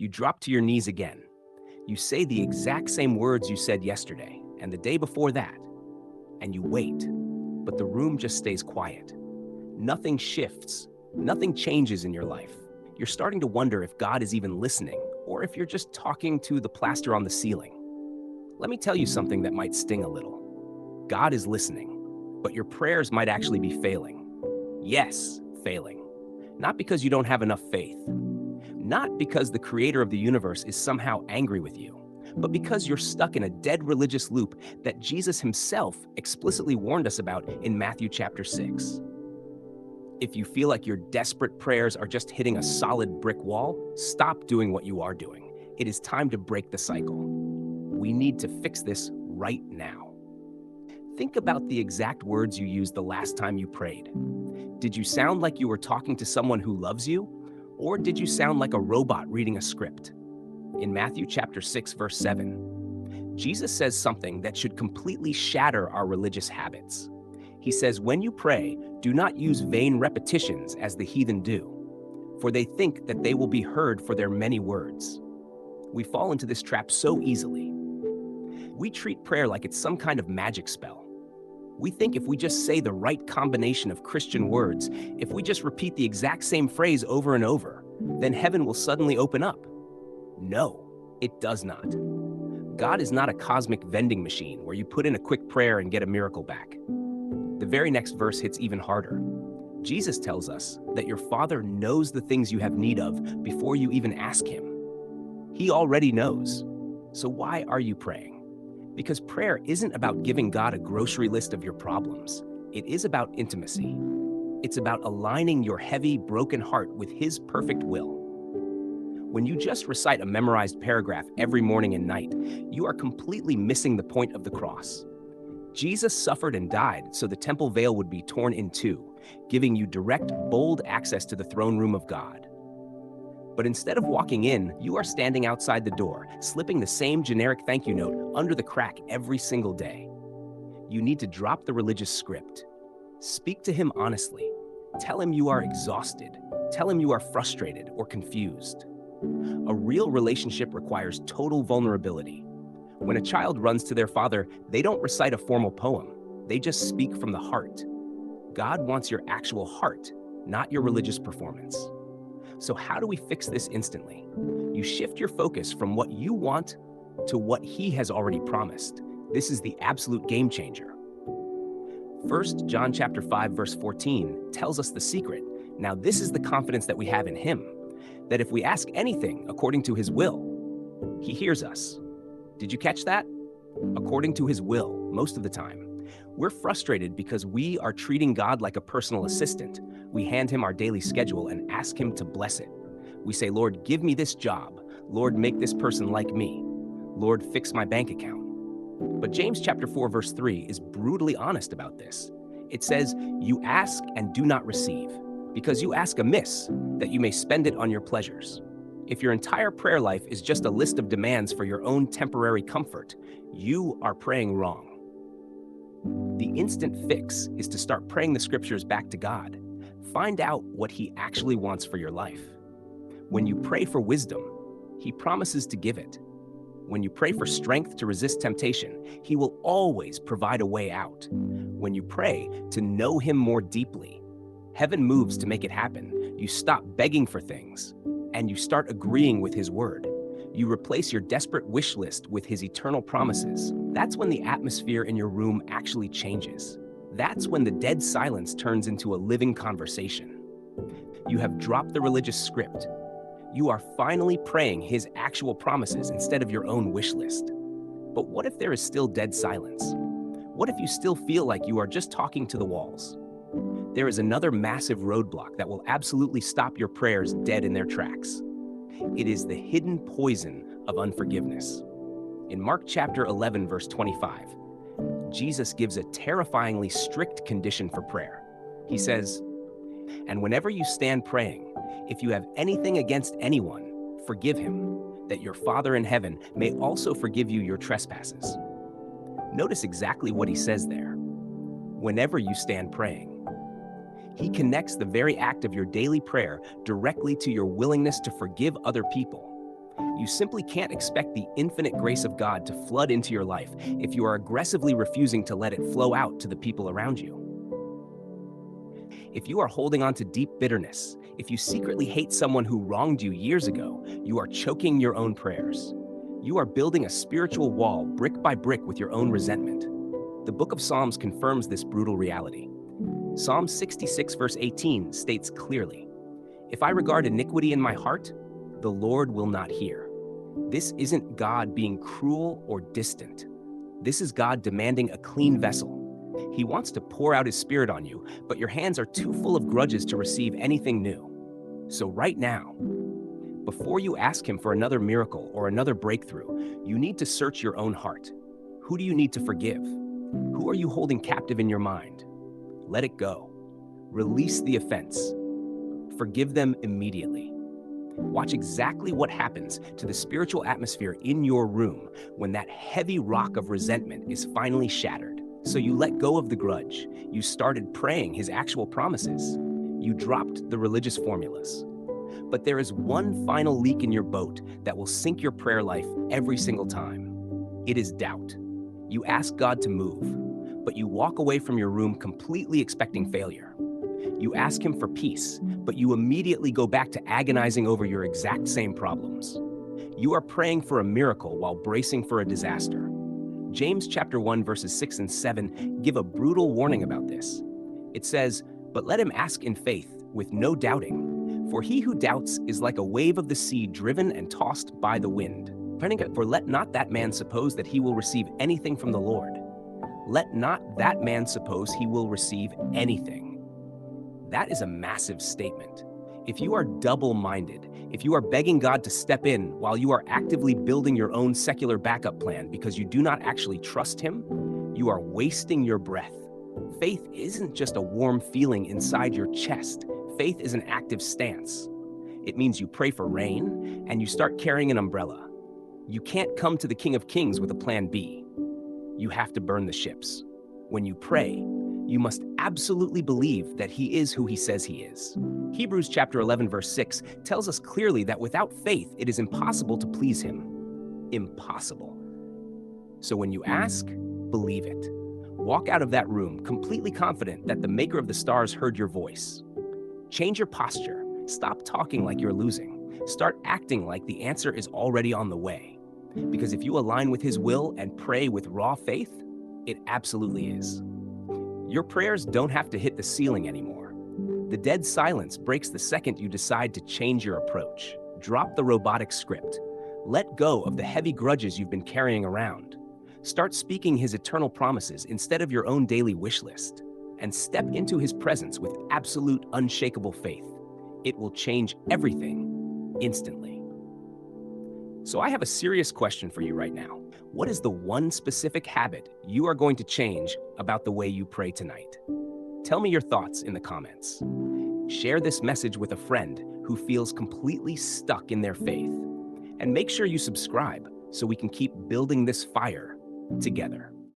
You drop to your knees again. You say the exact same words you said yesterday and the day before that, and you wait, but the room just stays quiet. Nothing shifts, nothing changes in your life. You're starting to wonder if God is even listening or if you're just talking to the plaster on the ceiling. Let me tell you something that might sting a little. God is listening, but your prayers might actually be failing. Yes, failing. Not because you don't have enough faith, not because the creator of the universe is somehow angry with you, but because you're stuck in a dead religious loop that Jesus himself explicitly warned us about in Matthew chapter 6. If you feel like your desperate prayers are just hitting a solid brick wall, stop doing what you are doing. It is time to break the cycle. We need to fix this right now. Think about the exact words you used the last time you prayed. Did you sound like you were talking to someone who loves you? Or did you sound like a robot reading a script? In Matthew chapter 6, verse 7, Jesus says something that should completely shatter our religious habits. He says, when you pray, do not use vain repetitions as the heathen do, for they think that they will be heard for their many words. We fall into this trap so easily. We treat prayer like it's some kind of magic spell. We think if we just say the right combination of Christian words, if we just repeat the exact same phrase over and over, then heaven will suddenly open up. No, it does not. God is not a cosmic vending machine where you put in a quick prayer and get a miracle back. The very next verse hits even harder. Jesus tells us that your Father knows the things you have need of before you even ask him. He already knows. So why are you praying? Because prayer isn't about giving God a grocery list of your problems. It is about intimacy. It's about aligning your heavy, broken heart with his perfect will. When you just recite a memorized paragraph every morning and night, you are completely missing the point of the cross. Jesus suffered and died so the temple veil would be torn in two, giving you direct, bold access to the throne room of God. But instead of walking in, you are standing outside the door, slipping the same generic thank you note under the crack every single day. You need to drop the religious script. Speak to him honestly. Tell him you are exhausted. Tell him you are frustrated or confused. A real relationship requires total vulnerability. When a child runs to their father, they don't recite a formal poem. They just speak from the heart. God wants your actual heart, not your religious performance. So how do we fix this instantly? You shift your focus from what you want to what he has already promised. This is the absolute game changer. 1 John chapter 5, verse 14 tells us the secret. Now this is the confidence that we have in him, that if we ask anything according to his will, he hears us. Did you catch that? According to his will, most of the time. We're frustrated because we are treating God like a personal assistant. We hand him our daily schedule and ask him to bless it. We say, Lord, give me this job. Lord, make this person like me. Lord, fix my bank account. But James chapter 4, verse 3 is brutally honest about this. It says, you ask and do not receive, because you ask amiss, that you may spend it on your pleasures. If your entire prayer life is just a list of demands for your own temporary comfort, you are praying wrong. The instant fix is to start praying the scriptures back to God. Find out what he actually wants for your life. When you pray for wisdom, he promises to give it. When you pray for strength to resist temptation, he will always provide a way out. When you pray to know him more deeply, heaven moves to make it happen. You stop begging for things, and you start agreeing with his word. You replace your desperate wish list with his eternal promises. That's when the atmosphere in your room actually changes. That's when the dead silence turns into a living conversation. You have dropped the religious script. You are finally praying his actual promises instead of your own wish list. But what if there is still dead silence? What if you still feel like you are just talking to the walls? There is another massive roadblock that will absolutely stop your prayers dead in their tracks. It is the hidden poison of unforgiveness. In Mark chapter 11, verse 25, Jesus gives a terrifyingly strict condition for prayer. He says, and whenever you stand praying, if you have anything against anyone, forgive him, that your Father in heaven may also forgive you your trespasses. Notice exactly what he says there. Whenever you stand praying. He connects the very act of your daily prayer directly to your willingness to forgive other people. You simply can't expect the infinite grace of God to flood into your life if you are aggressively refusing to let it flow out to the people around you. If you are holding on to deep bitterness, if you secretly hate someone who wronged you years ago, you are choking your own prayers. You are building a spiritual wall brick by brick with your own resentment. The book of Psalms confirms this brutal reality. Psalm 66 verse 18 states clearly, "If I regard iniquity in my heart, the Lord will not hear." This isn't God being cruel or distant. This is God demanding a clean vessel. He wants to pour out his spirit on you, but your hands are too full of grudges to receive anything new. So right now, before you ask him for another miracle or another breakthrough, you need to search your own heart. Who do you need to forgive? Who are you holding captive in your mind? Let it go. Release the offense. Forgive them immediately. Watch exactly what happens to the spiritual atmosphere in your room when that heavy rock of resentment is finally shattered. So you let go of the grudge. You started praying his actual promises. You dropped the religious formulas. But there is one final leak in your boat that will sink your prayer life every single time. It is doubt. You ask God to move, but you walk away from your room completely expecting failure. You ask him for peace, but you immediately go back to agonizing over your exact same problems. You are praying for a miracle while bracing for a disaster. James chapter 1 verses 6 and 7 give a brutal warning about this. It says, "But let him ask in faith, with no doubting. For he who doubts is like a wave of the sea driven and tossed by the wind. For let not that man suppose that he will receive anything from the Lord. Let not that man suppose he will receive anything." That is a massive statement. If you are double-minded, if you are begging God to step in while you are actively building your own secular backup plan because you do not actually trust him, you are wasting your breath. Faith isn't just a warm feeling inside your chest. Faith is an active stance. It means you pray for rain and you start carrying an umbrella. You can't come to the King of Kings with a plan B. You have to burn the ships. When you pray, you must absolutely believe that he is who he says he is. Hebrews chapter 11 verse 6 tells us clearly that without faith, it is impossible to please him. Impossible. So when you ask, believe it. Walk out of that room completely confident that the maker of the stars heard your voice. Change your posture. Stop talking like you're losing. Start acting like the answer is already on the way. Because if you align with his will and pray with raw faith, it absolutely is. Your prayers don't have to hit the ceiling anymore. The dead silence breaks the second you decide to change your approach. Drop the robotic script. Let go of the heavy grudges you've been carrying around. Start speaking his eternal promises instead of your own daily wish list. And step into his presence with absolute, unshakable faith. It will change everything instantly. So I have a serious question for you right now. What is the one specific habit you are going to change about the way you pray tonight? Tell me your thoughts in the comments. Share this message with a friend who feels completely stuck in their faith. And make sure you subscribe so we can keep building this fire together.